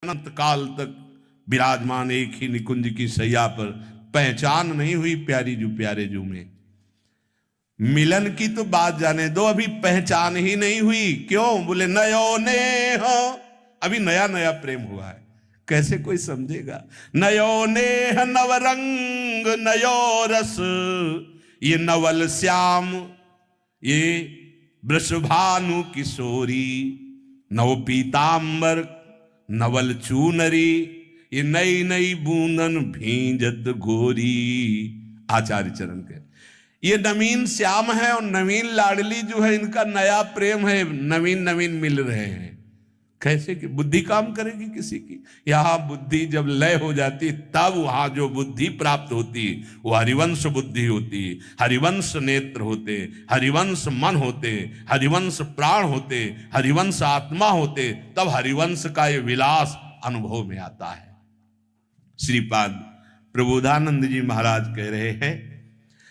अनंत काल तक विराजमान एक ही निकुंज की सैया पर पहचान नहीं हुई प्यारी जू प्यारे जू में। मिलन की तो बात जाने दो, अभी पहचान ही नहीं हुई। क्यों? बोले नयो नेह, अभी नया नया प्रेम हुआ है। कैसे कोई समझेगा? नयो नेह नवरंग नयो रस, ये नवल श्याम ये वृषभानु किशोरी, नव पीतांबर नवल चूनरी, ये नई नई बूंदन भींजत गोरी। आचार्य चरण के ये नवीन श्याम है और नवीन लाडली जो है, इनका नया प्रेम है, नवीन नवीन मिल रहे हैं। कैसे कि बुद्धि काम करेगी किसी की? यहां बुद्धि जब लय हो जाती तब वहां जो बुद्धि प्राप्त होती वो हरिवंश बुद्धि होती, हरिवंश नेत्र होते, हरिवंश मन होते, हरिवंश प्राण होते, हरिवंश आत्मा होते, तब हरिवंश का ये विलास अनुभव में आता है। श्रीपाद प्रबोधानंद जी महाराज कह रहे हैं,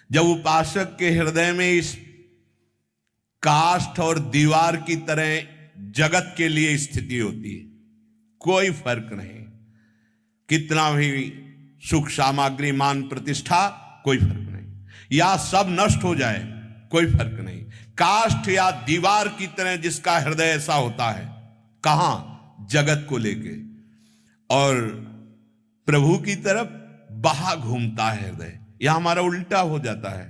जब उपासक के हृदय में इस काष्ठ और दीवार की तरह जगत के लिए स्थिति होती है, कोई फर्क नहीं, कितना भी सुख सामग्री मान प्रतिष्ठा कोई फर्क नहीं, या सब नष्ट हो जाए कोई फर्क नहीं, काष्ठ या दीवार की तरह जिसका हृदय ऐसा होता है, कहां? जगत को लेके, और प्रभु की तरफ बहा घूमता है हृदय। यह हमारा उल्टा हो जाता है।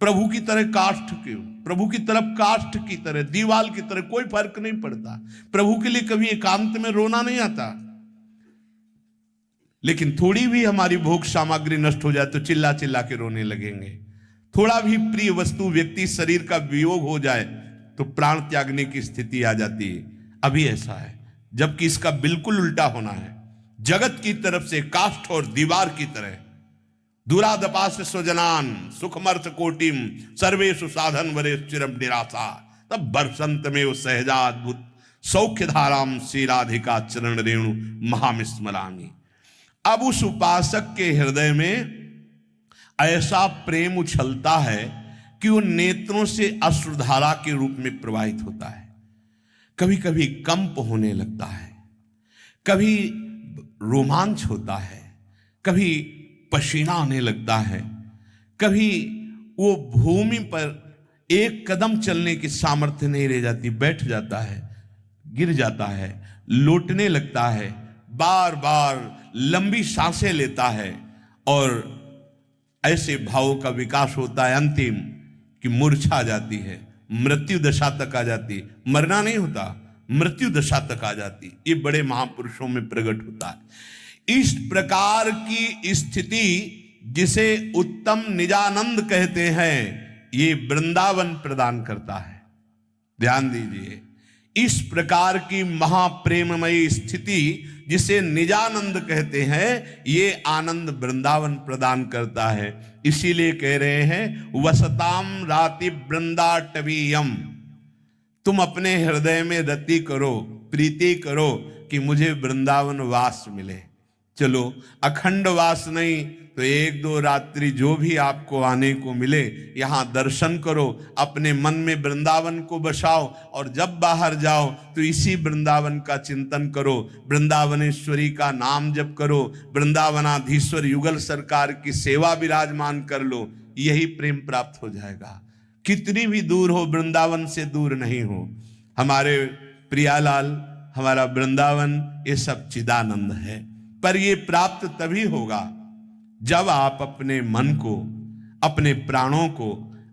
प्रभु की तरह काष्ठ क्यों? प्रभु की तरफ काष्ठ की तरह, दीवाल की तरह, कोई फर्क नहीं पड़ता। प्रभु के लिए कभी एकांत में रोना नहीं आता, लेकिन थोड़ी भी हमारी भोग सामग्री नष्ट हो जाए तो चिल्ला चिल्ला के रोने लगेंगे। थोड़ा भी प्रिय वस्तु व्यक्ति शरीर का वियोग हो जाए तो प्राण त्यागने की स्थिति आ जाती है। अभी ऐसा है, जबकि इसका बिल्कुल उल्टा होना है। जगत की तरफ से काष्ठ और दीवार की तरह, दुरादपास स्वजनान सुखमर्थ कोटिम सर्वेषु साधन वरे चिरम निराशा, तब बरसंत में वो सहजाद्भुत सौख्य धाराम श्रीराधिका चरण रेणु महामिस्मरामी। अब उस उपासक के हृदय में ऐसा प्रेम उछलता है कि वो नेत्रों से अश्रुधारा के रूप में प्रवाहित होता है। कभी कभी कंप होने लगता है, कभी रोमांच होता है, कभी पसीना आने लगता है, कभी वो भूमि पर एक कदम चलने की सामर्थ्य नहीं रह जाती, बैठ जाता है, गिर जाता है, लौटने लगता है, बार बार लंबी सांसें लेता है, और ऐसे भावों का विकास होता है अंतिम कि मूर्छा जाती है, मृत्यु दशा तक आ जाती। मरना नहीं होता, मृत्यु दशा तक आ जाती। ये बड़े महापुरुषों में प्रकट होता है। इस प्रकार की स्थिति जिसे उत्तम निजानंद कहते हैं, ये वृंदावन प्रदान करता है। ध्यान दीजिए, इस प्रकार की महाप्रेममयी स्थिति जिसे निजानंद कहते हैं, ये आनंद वृंदावन प्रदान करता है। इसीलिए कह रहे हैं वसताम राति वृंदाटवीयम, तुम अपने हृदय में रति करो, प्रीति करो कि मुझे वृंदावन वास मिले। चलो, अखंड वास नहीं तो एक दो रात्रि जो भी आपको आने को मिले, यहां दर्शन करो, अपने मन में वृंदावन को बसाओ, और जब बाहर जाओ तो इसी वृंदावन का चिंतन करो, वृंदावनेश्वरी का नाम जप करो, वृंदावनाधीश्वर युगल सरकार की सेवा विराजमान कर लो, यही प्रेम प्राप्त हो जाएगा। कितनी भी दूर हो, वृंदावन से दूर नहीं हो। हमारे प्रियालाल, हमारा वृंदावन, ये सब चिदानंद है। पर ये प्राप्त तभी होगा जब आप अपने मन को, अपने प्राणों को,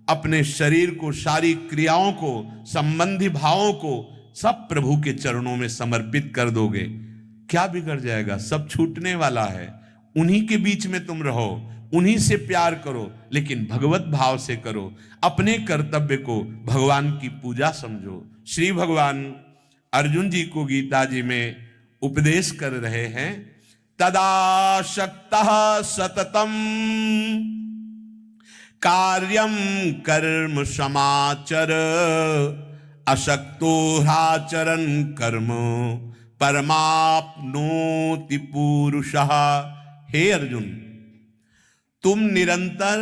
अपने शरीर को, सारी क्रियाओं को, संबंधी भावों को सब प्रभु के चरणों में समर्पित कर दोगे। क्या बिगड़ जाएगा? सब छूटने वाला है। उन्हीं के बीच में तुम रहो, उन्हीं से प्यार करो, लेकिन भगवत भाव से करो। अपने कर्तव्य को भगवान की पूजा समझो। श्री भगवान अर्जुन जी को गीता जी में उपदेश कर रहे हैं, तदा शक्तः सततम कार्यम कर्म समाचर, अशक्तो ह्याचरन् कर्म परमाप्नोति पुरुषः। हे अर्जुन, तुम निरंतर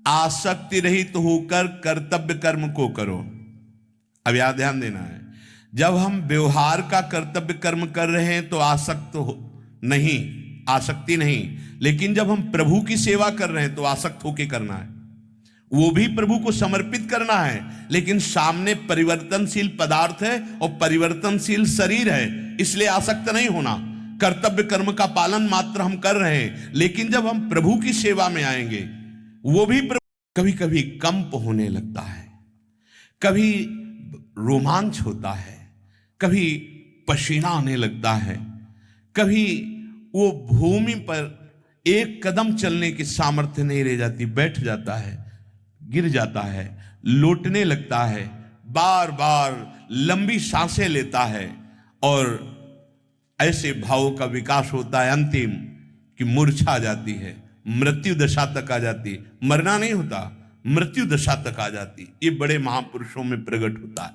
आसक्ति रहित होकर कर्तव्य कर्म को करो। अब यहां ध्यान देना है, जब हम व्यवहार का कर्तव्य कर्म कर रहे हैं तो नहीं, आसक्ति नहीं, लेकिन जब हम प्रभु की सेवा कर रहे हैं तो आसक्त होके करना है। वो भी प्रभु को समर्पित करना है, लेकिन सामने परिवर्तनशील पदार्थ है और परिवर्तनशील शरीर है, इसलिए आसक्त नहीं होना। कर्तव्य कर्म का पालन मात्र हम कर रहे हैं, लेकिन जब हम प्रभु की सेवा में आएंगे, वो भी कभी कभी कंप होने लगता है, कभी रोमांच होता है, कभी पसीना आने लगता है, कभी वो भूमि पर एक कदम चलने की सामर्थ्य नहीं रह जाती, बैठ जाता है, गिर जाता है, लौटने लगता है, बार बार लंबी सांसें लेता है और ऐसे भावों का विकास होता है अंतिम कि मूर्छा जाती है, मृत्यु दशा तक आ जाती। मरना नहीं होता, मृत्यु दशा तक आ जाती। ये बड़े महापुरुषों में प्रकट होता है।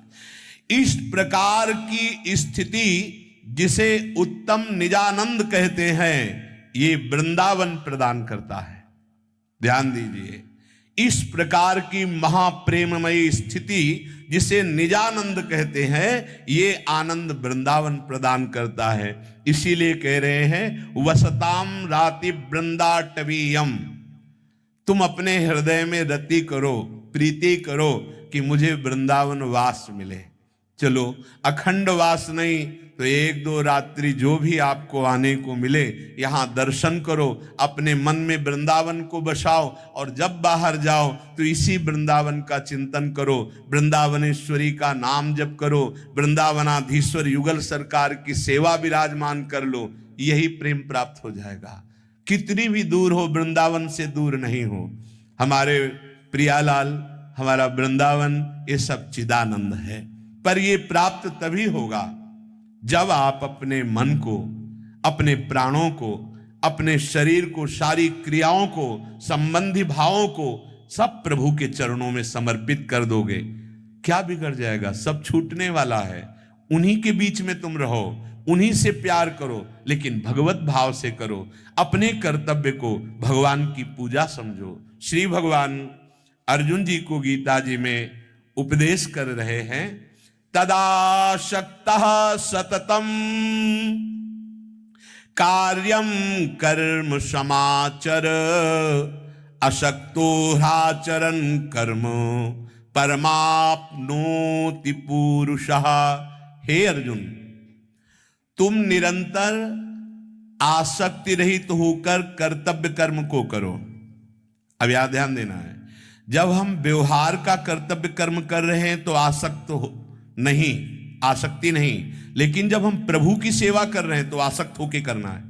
इस प्रकार की स्थिति जिसे उत्तम निजानंद कहते हैं, ये वृंदावन प्रदान करता है। ध्यान दीजिए, इस प्रकार की महाप्रेममयी स्थिति जिसे निजानंद कहते हैं, ये आनंद वृंदावन प्रदान करता है। इसीलिए कह रहे हैं वसताम राति वृंदाटवीयम, तुम अपने हृदय में रति करो, प्रीति करो कि मुझे वृंदावन वास मिले। चलो अखंड वास नहीं तो एक दो रात्रि जो भी आपको आने को मिले, यहाँ दर्शन करो, अपने मन में वृंदावन को बसाओ और जब बाहर जाओ तो इसी वृंदावन का चिंतन करो, वृंदावनेश्वरी का नाम जप करो, वृंदावनाधीश्वर युगल सरकार की सेवा विराजमान कर लो, यही प्रेम प्राप्त हो जाएगा। कितनी भी दूर हो, वृंदावन से दूर नहीं हो। हमारे प्रियालाल, हमारा वृंदावन, ये सब चिदानंद है, पर ये प्राप्त तभी होगा जब आप अपने मन को, अपने प्राणों को, अपने शरीर को, सारी क्रियाओं को, संबंधी भावों को सब प्रभु के चरणों में समर्पित कर दोगे। क्या बिगड़ जाएगा? सब छूटने वाला है। उन्हीं के बीच में तुम रहो, उन्हीं से प्यार करो, लेकिन भगवत भाव से करो। अपने कर्तव्य को भगवान की पूजा समझो। श्री भगवान अर्जुन जी को गीता जी में उपदेश कर रहे हैं, तदाशक्तः सततम कार्यम कर्म समाचर, अशक्तो ह्याचरन् कर्म परमाप्नोति पुरुषः। हे अर्जुन, तुम निरंतर आसक्ति रहित होकर कर्तव्य कर्म को करो। अब यहां ध्यान देना है, जब हम व्यवहार का कर्तव्य कर्म कर रहे हैं तो नहीं, आसक्ति नहीं, लेकिन जब हम प्रभु की सेवा कर रहे हैं तो आसक्त होके करना है।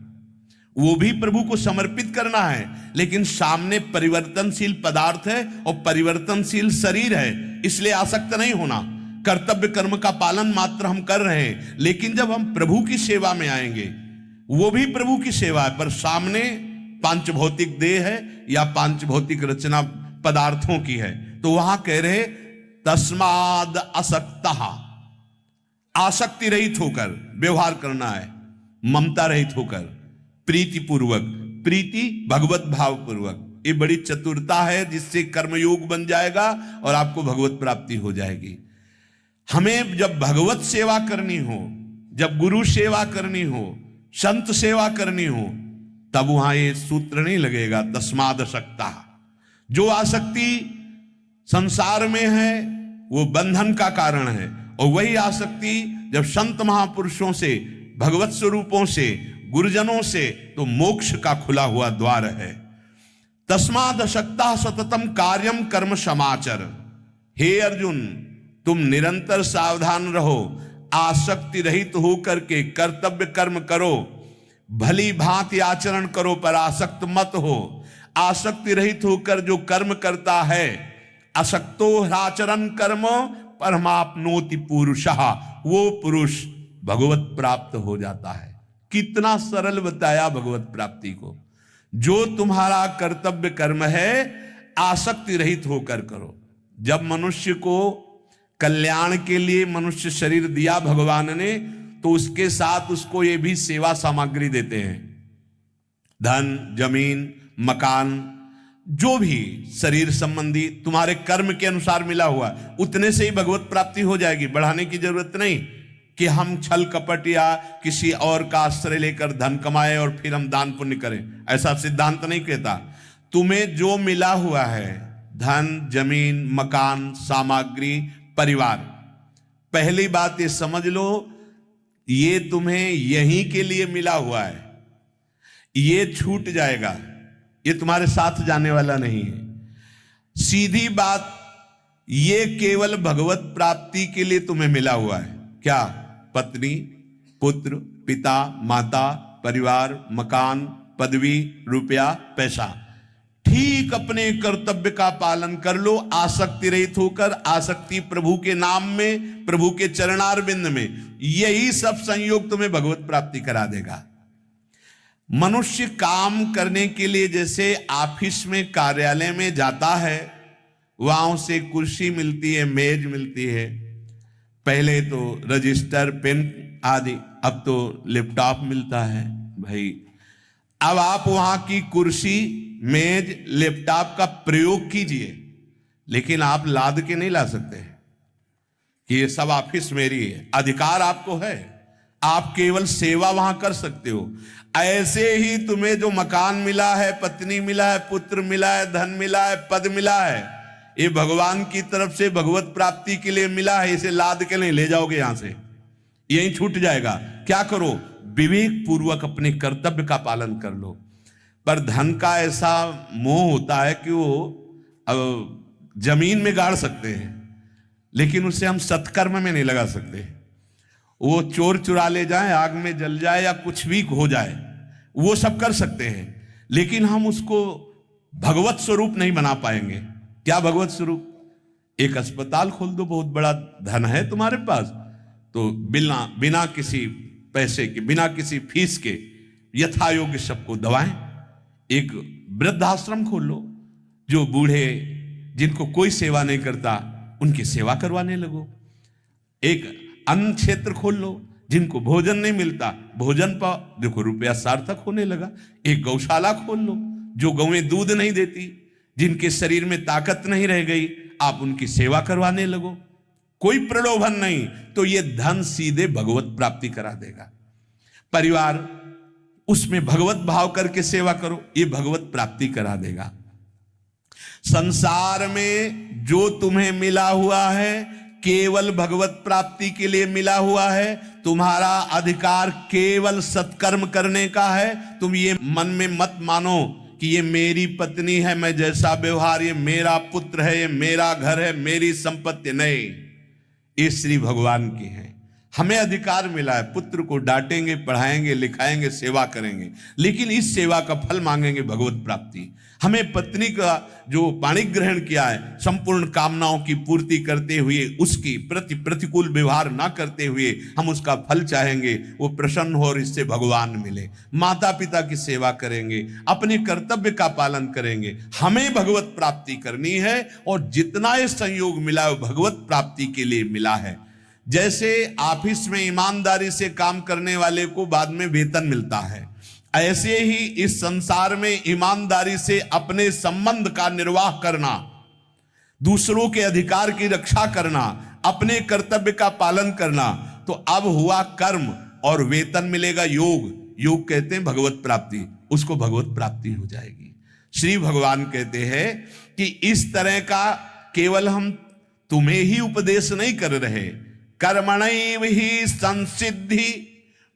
वो भी प्रभु को समर्पित करना है, लेकिन सामने परिवर्तनशील पदार्थ है और परिवर्तनशील शरीर है, इसलिए आसक्त नहीं होना। कर्तव्य कर्म का पालन मात्र हम कर रहे हैं, लेकिन जब हम प्रभु की सेवा में आएंगे, वो भी प्रभु की सेवा है, पर सामने पांच भौतिक देह है या पांच भौतिक रचना पदार्थों की है, तो वहां कह रहे तस्माद असक्तः, आसक्ति रहित होकर व्यवहार करना है, ममता रहित होकर, प्रीति पूर्वक, प्रीति भगवत भाव पूर्वक। ये बड़ी चतुरता है जिससे कर्मयोग बन जाएगा और आपको भगवत प्राप्ति हो जाएगी। हमें जब भगवत सेवा करनी हो, जब गुरु सेवा करनी हो, संत सेवा करनी हो, तब वहां ये सूत्र नहीं लगेगा तस्माद असक्तः। जो आसक्ति संसार में है वो बंधन का कारण है, और वही आसक्ति जब संत महापुरुषों से, भगवत स्वरूपों से, गुरुजनों से, तो मोक्ष का खुला हुआ द्वार है। तस्माद असक्तः सततम कार्यम कर्म समाचर। हे अर्जुन, तुम निरंतर सावधान रहो, आसक्ति रहित होकर के कर्तव्य कर्म करो, भली भांति आचरण करो, पर आसक्त मत हो। आसक्ति रहित होकर जो कर्म करता है, असक्तो ह्याचरन् कर्म परमाप्नोति पुरुषः, वो पुरुष भगवत प्राप्त हो जाता है। कितना सरल बताया भगवत प्राप्ति को। जो तुम्हारा कर्तव्य कर्म है, आसक्ति रहित होकर करो। जब मनुष्य को कल्याण के लिए मनुष्य शरीर दिया भगवान ने, तो उसके साथ उसको ये भी सेवा सामग्री देते हैं, धन, जमीन, मकान, जो भी शरीर संबंधी तुम्हारे कर्म के अनुसार मिला हुआ, उतने से ही भगवत प्राप्ति हो जाएगी, बढ़ाने की जरूरत नहीं। कि हम छल कपट या किसी और का आश्रय लेकर धन कमाए और फिर हम दान पुण्य करें। ऐसा सिद्धांत नहीं कहता। तुम्हें जो मिला हुआ है, धन, जमीन, मकान, सामग्री, परिवार, पहली बात ये समझ लो, ये तुम्हें यहीं के लिए मिला हुआ है, ये छूट जाएगा, ये तुम्हारे साथ जाने वाला नहीं है। सीधी बात, ये केवल भगवत प्राप्ति के लिए तुम्हें मिला हुआ है। क्या? पत्नी, पुत्र, पिता, माता, परिवार, मकान, पदवी, रुपया, पैसा। ठीक अपने कर्तव्य का पालन कर लो, आसक्ति रहित होकर, आसक्ति प्रभु के नाम में, प्रभु के चरणारविंद में। यही सब संयोग तुम्हें भगवत प्राप्ति करा देगा। मनुष्य काम करने के लिए जैसे ऑफिस में, कार्यालय में जाता है, वहां से कुर्सी मिलती है, मेज मिलती है, पहले तो रजिस्टर, पेन आदि, अब तो लैपटॉप मिलता है भाई। अब आप वहां की कुर्सी, मेज, लैपटॉप का प्रयोग कीजिए, लेकिन आप लाद के नहीं ला सकते कि ये सब ऑफिस मेरी है। अधिकार आपको है, आप केवल सेवा वहां कर सकते हो। ऐसे ही तुम्हें जो मकान मिला है, पत्नी मिला है, पुत्र मिला है, धन मिला है, पद मिला है, ये भगवान की तरफ से भगवत प्राप्ति के लिए मिला है। इसे लाद के नहीं ले जाओगे यहां से, यहीं छूट जाएगा। क्या करो? विवेक पूर्वक अपने कर्तव्य का पालन कर लो। पर धन का ऐसा मोह होता है कि वो जमीन में गाड़ सकते हैं, लेकिन उसे हम सत्कर्म में नहीं लगा सकते। वो चोर चुरा ले जाए, आग में जल जाए या कुछ भी हो जाए, वो सब कर सकते हैं, लेकिन हम उसको भगवत स्वरूप नहीं बना पाएंगे। क्या भगवत स्वरूप? एक अस्पताल खोल दो, बहुत बड़ा धन है तुम्हारे पास, तो बिना किसी पैसे के, बिना किसी फीस के यथा योग्य सबको दवाएं। एक वृद्धाश्रम खोल लो, जो बूढ़े जिनको कोई सेवा नहीं करता उनकी सेवा करवाने लगो। एक अन्न क्षेत्र खोल लो, जिनको भोजन नहीं मिलता, भोजन पर देखो रुपया सार्थक होने लगा। एक गौशाला खोल लो, जो गौएं दूध नहीं देती, जिनके शरीर में ताकत नहीं रह गई, आप उनकी सेवा करवाने लगो। कोई प्रलोभन नहीं, तो ये धन सीधे भगवत प्राप्ति करा देगा। परिवार, उसमें भगवत भाव करके सेवा करो, ये भगवत प्राप्ति करा देगा। संसार में जो तुम्हें मिला हुआ है, केवल भगवत प्राप्ति के लिए मिला हुआ है। तुम्हारा अधिकार केवल सत्कर्म करने का है। तुम ये मन में मत मानो कि ये मेरी पत्नी है, मैं जैसा व्यवहार, ये मेरा पुत्र है, ये मेरा घर है, मेरी संपत्ति। नहीं, ये श्री भगवान की है। हमें अधिकार मिला है, पुत्र को डांटेंगे, पढ़ाएंगे, लिखाएंगे, सेवा करेंगे, लेकिन इस सेवा का फल मांगेंगे भगवत प्राप्ति। हमें पत्नी का जो पाणिग्रहण ग्रहण किया है, संपूर्ण कामनाओं की पूर्ति करते हुए, उसकी प्रति प्रतिकूल व्यवहार ना करते हुए हम उसका फल चाहेंगे, वो प्रसन्न हो और इससे भगवान मिले। माता पिता की सेवा करेंगे, अपने कर्तव्य का पालन करेंगे। हमें भगवत प्राप्ति करनी है, और जितना ये संयोग मिला है भगवत प्राप्ति के लिए मिला है। जैसे ऑफिस में ईमानदारी से काम करने वाले को बाद में वेतन मिलता है, ऐसे ही इस संसार में ईमानदारी से अपने संबंध का निर्वाह करना, दूसरों के अधिकार की रक्षा करना, अपने कर्तव्य का पालन करना, तो अब हुआ कर्म और वेतन मिलेगा योग। योग कहते हैं भगवत प्राप्ति, उसको भगवत प्राप्ति हो जाएगी। श्री भगवान कहते हैं कि इस तरह का केवल हम तुम्हें ही उपदेश नहीं कर रहे, कर्मणैव ही संसिद्धि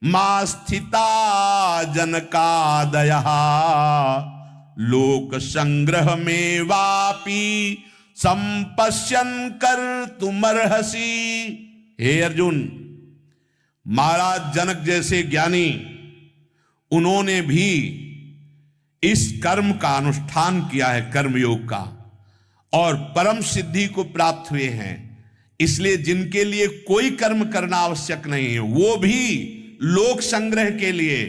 मा स्थिता जनकादयः लोक संग्रह में वापी संपश्यन कर तुमर्हसी। हे अर्जुन, महाराज जनक जैसे ज्ञानी, उन्होंने भी इस कर्म का अनुष्ठान किया है, कर्मयोग का, और परम सिद्धि को प्राप्त हुए हैं। इसलिए जिनके लिए कोई कर्म करना आवश्यक नहीं है, वो भी लोक संग्रह के लिए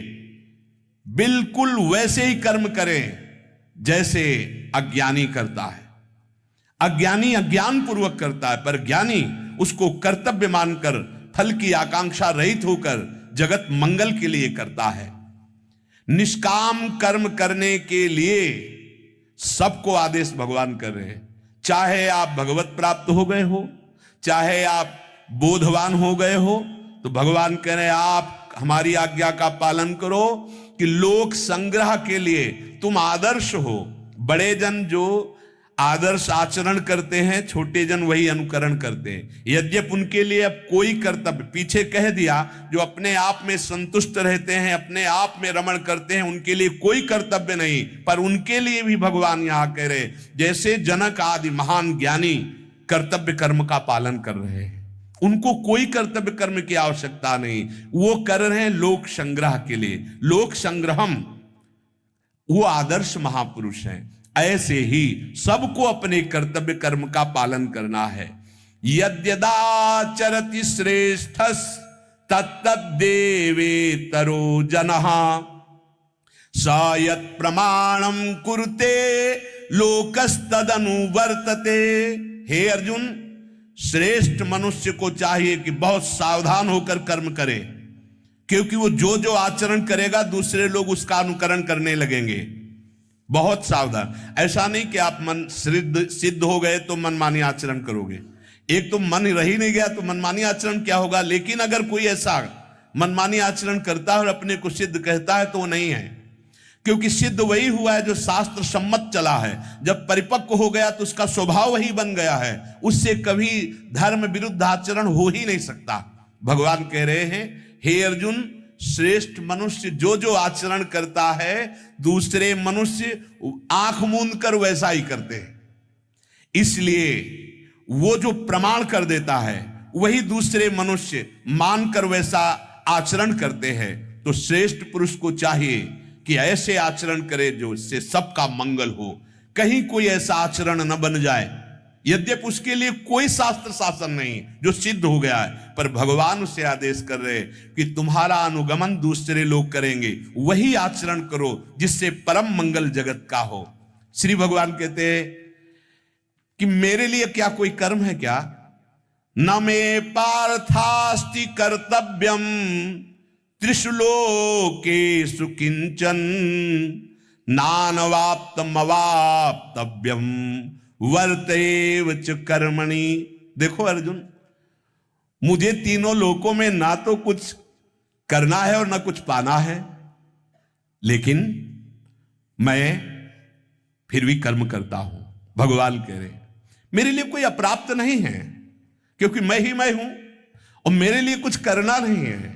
बिल्कुल वैसे ही कर्म करें जैसे अज्ञानी करता है। अज्ञानी अज्ञान पूर्वक करता है, पर ज्ञानी उसको कर्तव्य मानकर फल की आकांक्षा रहित होकर जगत मंगल के लिए करता है। निष्काम कर्म करने के लिए सबको आदेश भगवान कर रहे हैं। चाहे आप भगवत प्राप्त हो गए हो, चाहे आप बोधवान हो गए हो, तो भगवान कह रहे हैं आप हमारी आज्ञा का पालन करो कि लोक संग्रह के लिए तुम आदर्श हो। बड़े जन जो आदर्श आचरण करते हैं, छोटे जन वही अनुकरण करते हैं। यद्यपि उनके लिए अब कोई कर्तव्य, पीछे कह दिया, जो अपने आप में संतुष्ट रहते हैं, अपने आप में रमण करते हैं, उनके लिए कोई कर्तव्य नहीं, पर उनके लिए भी भगवान यहां कह रहे जैसे जनक आदि महान ज्ञानी कर्तव्य कर्म का पालन कर रहे हैं, उनको कोई कर्तव्य कर्म की आवश्यकता नहीं, वो कर रहे हैं लोक संग्रह के लिए। लोक संग्रहम, वो आदर्श महापुरुष हैं। ऐसे ही सबको अपने कर्तव्य कर्म का पालन करना है। यद्यदाचरति श्रेष्ठस् तत्तद्देवेतरो जनः स यत् प्रमाणम कुरुते लोकस्तदनुवर्तते। हे अर्जुन, श्रेष्ठ मनुष्य को चाहिए कि बहुत सावधान होकर कर्म करे, क्योंकि वो जो जो आचरण करेगा दूसरे लोग उसका अनुकरण करने लगेंगे। बहुत सावधान। ऐसा नहीं कि आप मन सिद्ध हो गए तो मनमानी आचरण करोगे। एक तो मन रह ही नहीं गया तो मनमानी आचरण क्या होगा। लेकिन अगर कोई ऐसा मनमानी आचरण करता है और अपने को सिद्ध कहता है तो वो नहीं है, क्योंकि सिद्ध वही हुआ है जो शास्त्र सम्मत चला है। जब परिपक्व हो गया तो उसका स्वभाव वही बन गया है, उससे कभी धर्म विरुद्ध आचरण हो ही नहीं सकता। भगवान कह रहे हैं, हे अर्जुन, श्रेष्ठ मनुष्य जो जो आचरण करता है दूसरे मनुष्य आंख मूंद कर वैसा ही करते हैं। इसलिए वो जो प्रमाण कर देता है वही दूसरे मनुष्य मानकर वैसा आचरण करते हैं। तो श्रेष्ठ पुरुष को चाहिए कि ऐसे आचरण करे जो इससे सबका मंगल हो, कहीं कोई ऐसा आचरण न बन जाए। यद्यपि उसके लिए कोई शास्त्र शासन नहीं जो सिद्ध हो गया है, पर भगवान उसे आदेश कर रहे कि तुम्हारा अनुगमन दूसरे लोग करेंगे, वही आचरण करो जिससे परम मंगल जगत का हो। श्री भगवान कहते हैं कि मेरे लिए क्या कोई कर्म है क्या? न मे पार्थास्ति कर्तव्यम त्रिषु लोकेषु किंचन नानवाप्तम अवाप्तव्यम वर्तेव च कर्मणि। देखो अर्जुन, मुझे तीनों लोकों में ना तो कुछ करना है और ना कुछ पाना है, लेकिन मैं फिर भी कर्म करता हूं। भगवान कह रहे मेरे लिए कोई अप्राप्त नहीं है, क्योंकि मैं ही मैं हूं और मेरे लिए कुछ करना नहीं है,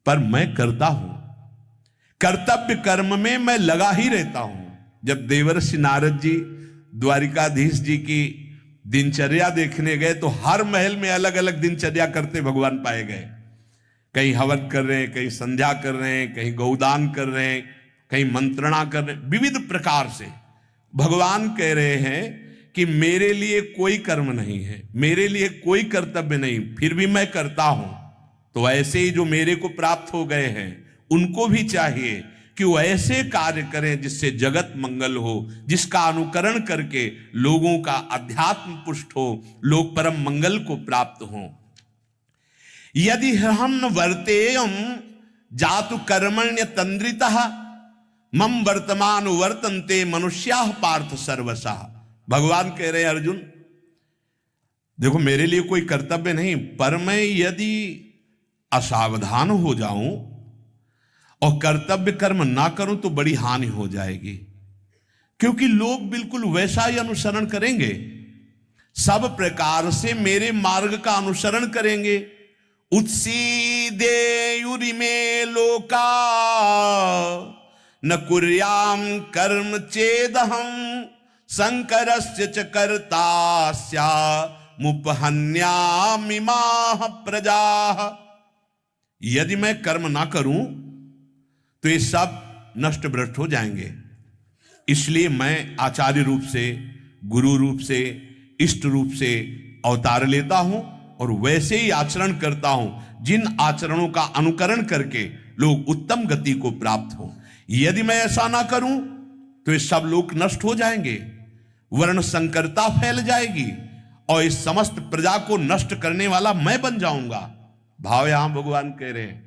पर मैं करता हूं। कर्तव्य कर्म में मैं लगा ही रहता हूं। जब देवर्षि नारद जी द्वारिकाधीश जी की दिनचर्या देखने गए तो हर महल में अलग अलग दिनचर्या करते भगवान पाए गए। कहीं हवन कर रहे हैं, कहीं संध्या कर रहे हैं, कहीं गौदान कर रहे हैं, कहीं मंत्रणा कर रहे हैं, विविध प्रकार से। भगवान कह रहे हैं कि मेरे लिए कोई कर्म नहीं है, मेरे लिए कोई कर्तव्य नहीं, फिर भी मैं करता हूं। तो ऐसे ही जो मेरे को प्राप्त हो गए हैं उनको भी चाहिए कि वो ऐसे कार्य करें जिससे जगत मंगल हो, जिसका अनुकरण करके लोगों का अध्यात्म पुष्ट हो, लोग परम मंगल को प्राप्त हो। यदि हम वर्तेयम जातु कर्मण्य तंद्रितः मम वर्तमान वर्तन्ते मनुष्याः पार्थ सर्वशः। भगवान कह रहे अर्जुन, देखो मेरे लिए कोई कर्तव्य नहीं, पर मैं यदि असावधान हो जाऊं और कर्तव्य कर्म ना करूं तो बड़ी हानि हो जाएगी, क्योंकि लोग बिल्कुल वैसा ही अनुसरण करेंगे, सब प्रकार से मेरे मार्ग का अनुसरण करेंगे। उत्सीदेयुरिमे लोका न कुर्याम कर्म चेदहम शंकरस्य च कर्तास्या मुपहन्यामिमाः प्रजाः। यदि मैं कर्म ना करूं तो ये सब नष्ट भ्रष्ट हो जाएंगे। इसलिए मैं आचार्य रूप से, गुरु रूप से, इष्ट रूप से अवतार लेता हूं और वैसे ही आचरण करता हूं जिन आचरणों का अनुकरण करके लोग उत्तम गति को प्राप्त हो। यदि मैं ऐसा ना करूं तो ये सब लोग नष्ट हो जाएंगे, वर्ण संकरता फैल जाएगी और इस समस्त प्रजा को नष्ट करने वाला मैं बन जाऊंगा। भाव यहां भगवान कह रहे हैं,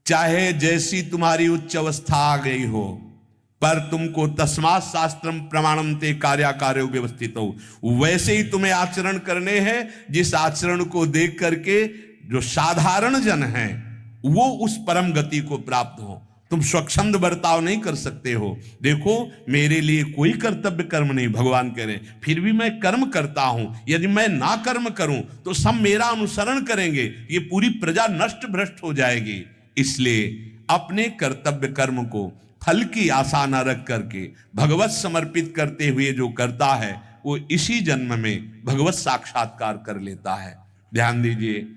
चाहे जैसी तुम्हारी उच्च अवस्था आ गई हो, पर तुमको तस्मात् शास्त्रम प्रमाणम ते कार्याकार्यो व्यवस्थित हो, वैसे ही तुम्हें आचरण करने हैं जिस आचरण को देख करके जो साधारण जन हैं वो उस परम गति को प्राप्त हो। तुम स्वच्छंद बर्ताव नहीं कर सकते हो। देखो मेरे लिए कोई कर्तव्य कर्म नहीं, भगवान कह रहे हैं, फिर भी मैं कर्म करता हूं। यदि मैं ना कर्म करूं तो सब मेरा अनुसरण करेंगे, ये पूरी प्रजा नष्ट भ्रष्ट हो जाएगी। इसलिए अपने कर्तव्य कर्म को फल की आशा न रख करके भगवत समर्पित करते हुए जो करता है वो इसी जन्म में भगवत साक्षात्कार कर लेता है। ध्यान दीजिए।